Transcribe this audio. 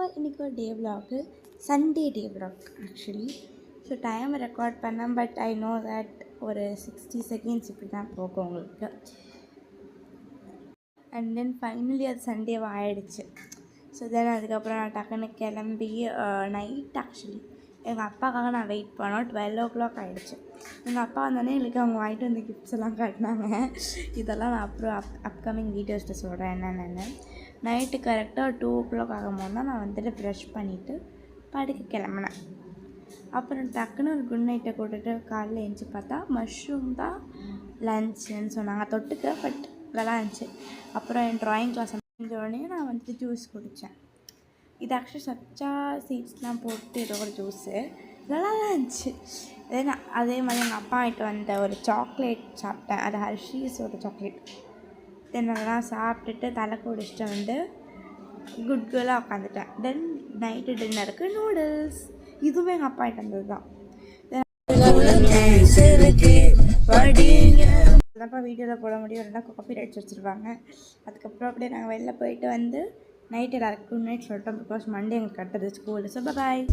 All இன்றைக்கி ஒரு day vlog Sunday day vlog actually. So time record பண்ணேன், but I know that ஒரு 60 seconds இப்படி தான் போகும் உங்களுக்கு. அண்ட் தென் ஃபைனலி அது சண்டேவாக ஆகிடுச்சு. ஸோ தென் அதுக்கப்புறம் நான் டக்குன்னு கிளம்பி நைட் ஆக்சுவலி எங்கள் அப்பாக்காக நான் வெயிட் பண்ணோம். 12 o'clock ஆகிடுச்சு. எங்கள் அப்பா வந்தோடனே எங்களுக்கு அவங்க வாங்கிட்டு வந்த கிஃப்ட்ஸ் எல்லாம் காட்டினாங்க. இதெல்லாம் நான் அப்புறம் அப்கமிங் வீடியோஸில் சொல்கிறேன் என்னென்னு. நைட்டு கரெக்டாக 2 o'clock ஆகும்போது தான் நான் வந்துட்டு ப்ரஷ் பண்ணிவிட்டு படுக்க கிளம்புனேன். அப்புறம் டக்குன்னு ஒரு குட் நைட்டை போட்டுட்டு காலையில் எழுந்துச்சி பார்த்தா மஷ்ரூம் தான் லன்ச்சுன்னு சொன்னாங்க. தொட்டுக்க பட் நல்லா இருந்துச்சு. அப்புறம் என் ட்ராயிங் கிளாஸ் முடிஞ்ச உடனே நான் வந்துட்டு ஜூஸ் குடித்தேன். இது ஆக்சுவலி சச்சா சீட்ஸ்லாம் போட்டு ஏதோ ஒரு ஜூஸு நல்லா இருந்துச்சு. அதே மாதிரி எங்கள் அப்பா வாங்கிட்டு வந்த ஒரு சாக்லேட் சாப்பிட்டேன். அது ஹர்ஷீஸ் ஒரு சாக்லேட். தென் அதெல்லாம் சாப்பிட்டுட்டு தலை குடிச்சிட்டு வந்து குட் கேர்லாக உட்காந்துட்டேன். தென் நைட்டு டின்னருக்கு நூடுல்ஸ். இதுவுமே எங்கள் அப்பா வாங்கிட்டு வந்தது தான். அதப்பா வீடியோவில் போட முடியும், இல்லைனா காப்பி ரைட்ஸ் வச்சுருவாங்க. அதுக்கப்புறம் அப்படியே நாங்கள் வெளில போயிட்டு வந்து நைட் எல்லாருக்கும் குட் நைட் சொல்லிட்டோம். பிகாஸ் மண்டே எங்களுக்கு கட்டுறது ஸ்கூலு. So bye.